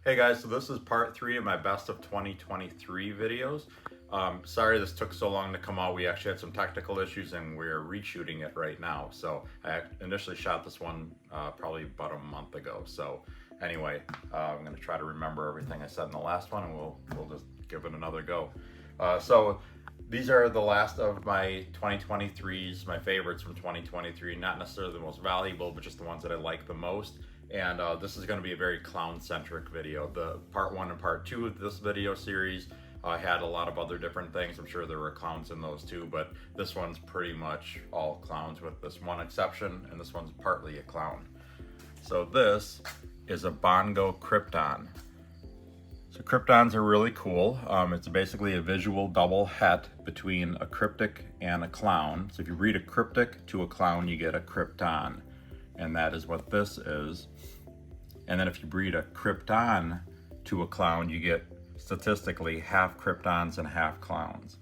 Hey guys, so this is part 3 of my best of 2023 videos. Sorry this took so long to come out. We actually had some technical issues and we're reshooting it right now. So I initially shot this one probably about a month ago. So anyway, I'm going to try to remember everything I said in the last one and we'll just give it another go. So these are the last of my 2023s, my favorites from 2023. Not necessarily the most valuable, but just the ones that I like the most. And this is going to be a very clown-centric video. The part 1 and part 2 of this video series had a lot of other different things. I'm sure there were clowns in those too, but this one's pretty much all clowns with this one exception, and this one's partly a clown. So this is a Bongo Krypton. So Kryptons are really cool. It's basically a visual double het between a cryptic and a clown. So if you read a cryptic to a clown, you get a Krypton. And that is what this is. And then if you breed a Krypton to a clown, you get statistically half Kryptons and half clowns.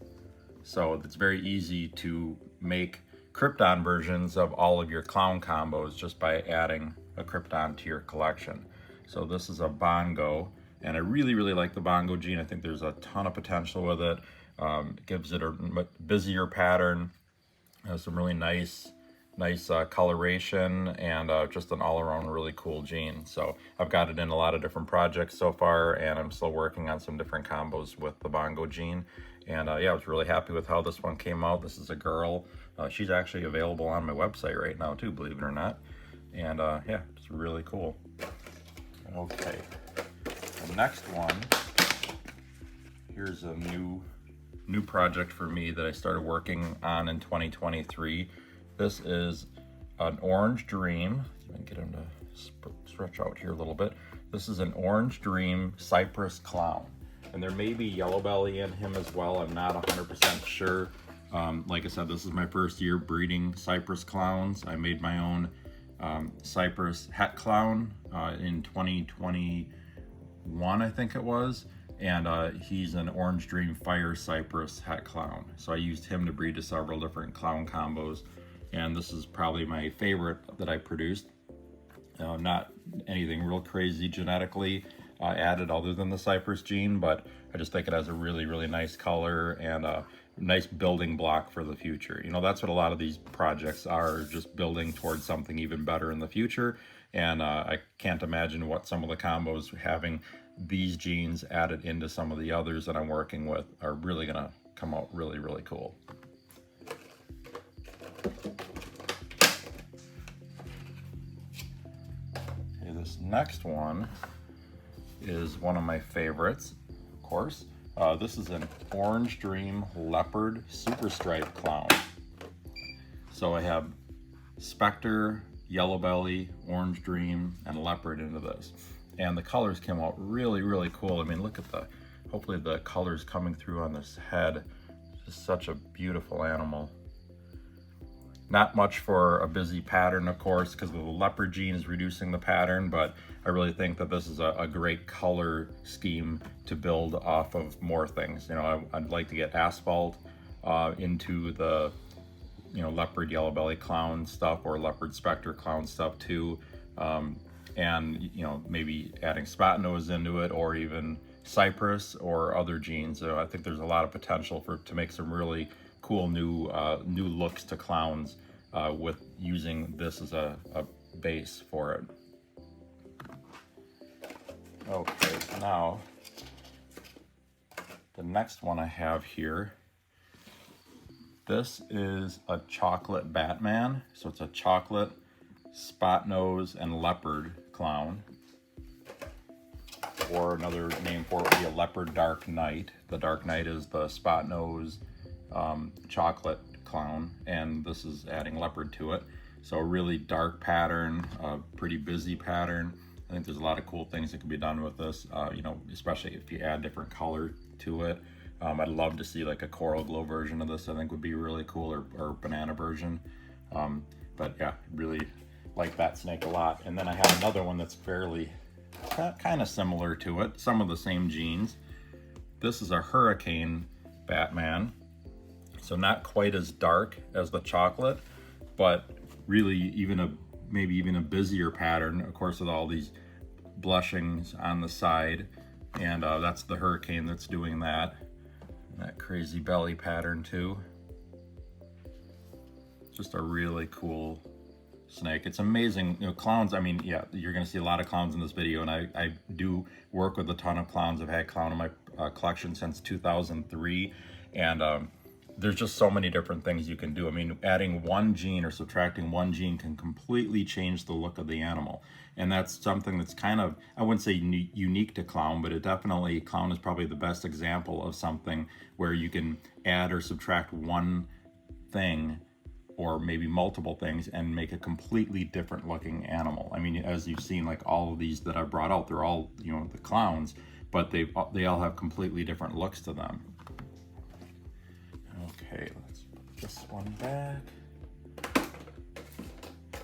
So it's very easy to make Krypton versions of all of your clown combos just by adding a Krypton to your collection. So this is a Bongo, and I really like the Bongo gene. I think there's a ton of potential with it. It gives it a busier pattern, has some really nice coloration, and just an all-around really cool gene. So I've got it in a lot of different projects so far, and I'm still working on some different combos with the Bongo gene. And yeah, I was really happy with how this one came out. This is a girl. She's actually available on my website right now too, believe it or not. And yeah, it's really cool. Okay, the next one, here's a new project for me that I started working on in 2023. This is an Orange Dream. Let me get him to stretch out here a little bit. This is an Orange Dream Cypress Clown. And there may be Yellow Belly in him as well. I'm not 100% sure. Like I said, this is my first year breeding Cypress clowns. I made my own Cypress het clown in 2021, I think it was. And he's an Orange Dream Fire Cypress het clown. So I used him to breed to several different clown combos. And this is probably my favorite that I produced. Not anything real crazy genetically added other than the Cypress gene, but I just think it has a really nice color and a nice building block for the future. You know, that's what a lot of these projects are, just building towards something even better in the future. And I can't imagine what some of the combos having these genes added into some of the others that I'm working with are really gonna come out really cool. Okay, this next one is one of my favorites, of course. This is an Orange Dream Leopard Super Stripe Clown. So I have Spectre, Yellow Belly, Orange Dream, and Leopard into this. And the colors came out really cool. I mean, look at hopefully the colors coming through on this head. Just such a beautiful animal. Not much for a busy pattern, of course, because the leopard gene is reducing the pattern, but I really think that this is a great color scheme to build off of more things. You know, I'd like to get asphalt into the, you know, leopard yellow belly clown stuff or leopard specter clown stuff too. And, you know, maybe adding spot nose into it, or even Cypress or other genes. So I think there's a lot of potential to make some really cool new looks to clowns with using this as a base for it. Okay, now the next one I have here, this is a chocolate Batman. So it's a chocolate spot nose and leopard clown, or another name for it would be a leopard dark knight. The dark knight is the spot nose chocolate clown, and this is adding leopard to it. So a really dark pattern, a pretty busy pattern. I think there's a lot of cool things that can be done with this, you know, especially if you add different color to it. I'd love to see like a coral glow version of this. I think would be really cool, or banana version. But yeah, really like that snake a lot. And then I have another one that's fairly kind of similar to it, some of the same genes. This is a Hurricane Batman. So not quite as dark as the chocolate, but really maybe even a busier pattern, of course, with all these blushings on the side, and that's the hurricane that's doing that. And that crazy belly pattern too. Just a really cool snake. It's amazing, you know, clowns. I mean, yeah, you're gonna see a lot of clowns in this video, and I do work with a ton of clowns. I've had clown in my collection since 2003, and there's just so many different things you can do. I mean, adding one gene or subtracting one gene can completely change the look of the animal. And that's something that's kind of, I wouldn't say unique to clown, but it definitely, clown is probably the best example of something where you can add or subtract one thing or maybe multiple things and make a completely different looking animal. I mean, as you've seen, like all of these that I've brought out, they're all, you know, the clowns, but they all have completely different looks to them. Okay, let's put this one back.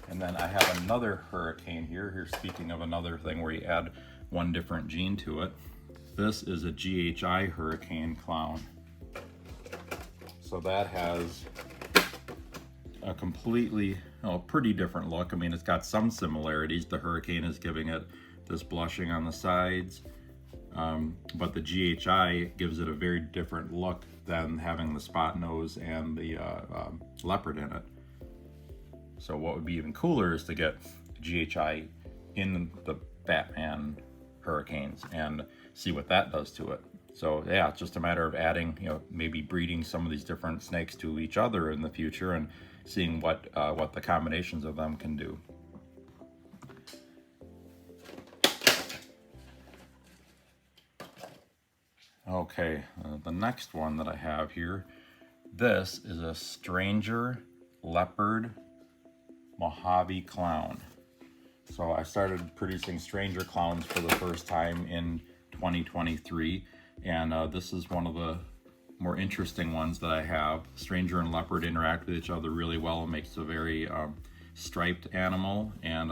And then I have another hurricane here. Here's, speaking of another thing where you add one different gene to it. This is a GHI hurricane clown. So that has a completely, pretty different look. I mean, it's got some similarities. The hurricane is giving it this blushing on the sides, but the GHI gives it a very different look than having the spot nose and the leopard in it. So what would be even cooler is to get GHI in the Batman hurricanes and see what that does to it. So yeah, it's just a matter of adding, you know, maybe breeding some of these different snakes to each other in the future and seeing what the combinations of them can do. Okay, the next one that I have here, this is a Stranger Leopard Mojave Clown. So I started producing stranger clowns for the first time in 2023, and this is one of the more interesting ones that I have. Stranger and leopard interact with each other really well. It makes a very striped animal, and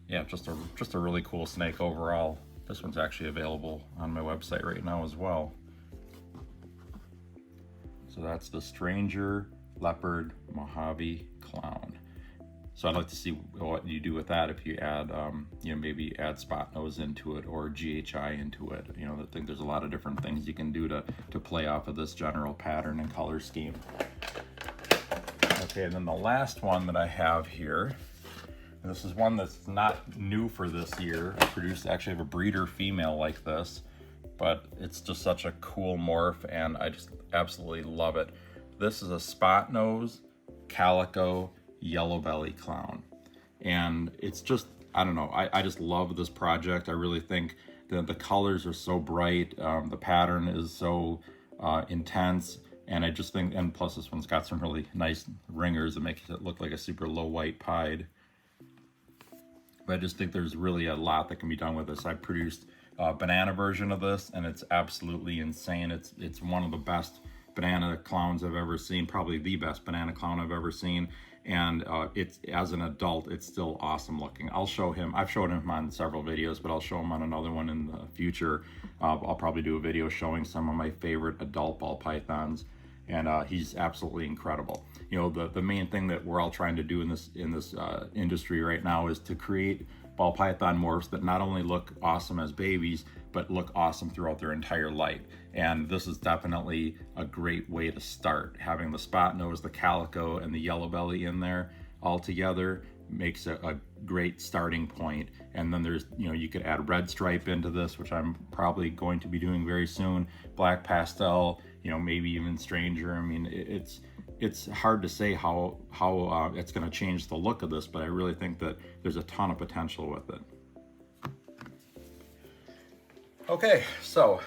yeah, just a really cool snake overall. This one's actually available on my website right now as well. So that's the Stranger Leopard Mojave Clown. So I'd like to see what you do with that if you add, you know, maybe add spot nose into it or GHI into it. You know, I think there's a lot of different things you can do to play off of this general pattern and color scheme. Okay, and then the last one that I have here, and this is one that's not new for this year. I actually have a breeder female like this, but it's just such a cool morph, and I just absolutely love it. This is a spot nose Calico yellow belly clown, and it's just, I don't know, I just love this project. I really think that the colors are so bright, the pattern is so intense, and I just think, and plus this one's got some really nice ringers that makes it look like a super low white pied. But I just think there's really a lot that can be done with this. I produced a banana version of this, and it's absolutely insane. It's one of the best banana clowns I've ever seen, probably the best banana clown I've ever seen. And it's, as an adult, it's still awesome looking. I'll show him, I've shown him on several videos, but I'll show him on another one in the future. I'll probably do a video showing some of my favorite adult ball pythons, and he's absolutely incredible. You know, the main thing that we're all trying to do in this industry right now is to create ball python morphs that not only look awesome as babies, but look awesome throughout their entire life. And this is definitely a great way to start. Having the spot nose, the calico, and the yellow belly in there all together makes a great starting point. And then there's, you know, you could add red stripe into this, which I'm probably going to be doing very soon, black pastel, you know, maybe even stranger. I mean, it's hard to say how it's going to change the look of this, but I really think that there's a ton of potential with it. Okay, so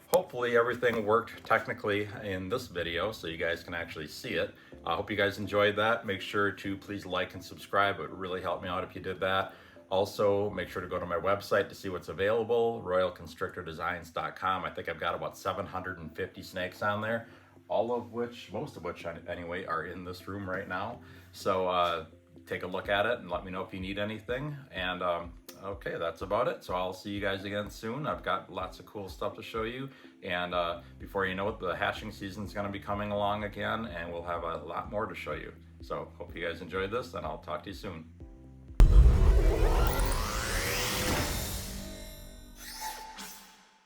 hopefully everything worked technically in this video so you guys can actually see it. I hope you guys enjoyed that. Make sure to please like and subscribe. It would really help me out if you did that. Also, make sure to go to my website to see what's available, royalconstrictordesigns.com. I think I've got about 750 snakes on there, most of which anyway, are in this room right now. So take a look at it and let me know if you need anything. And okay, that's about it. So I'll see you guys again soon. I've got lots of cool stuff to show you. And before you know it, the hatching season's gonna be coming along again, and we'll have a lot more to show you. So hope you guys enjoyed this, and I'll talk to you soon.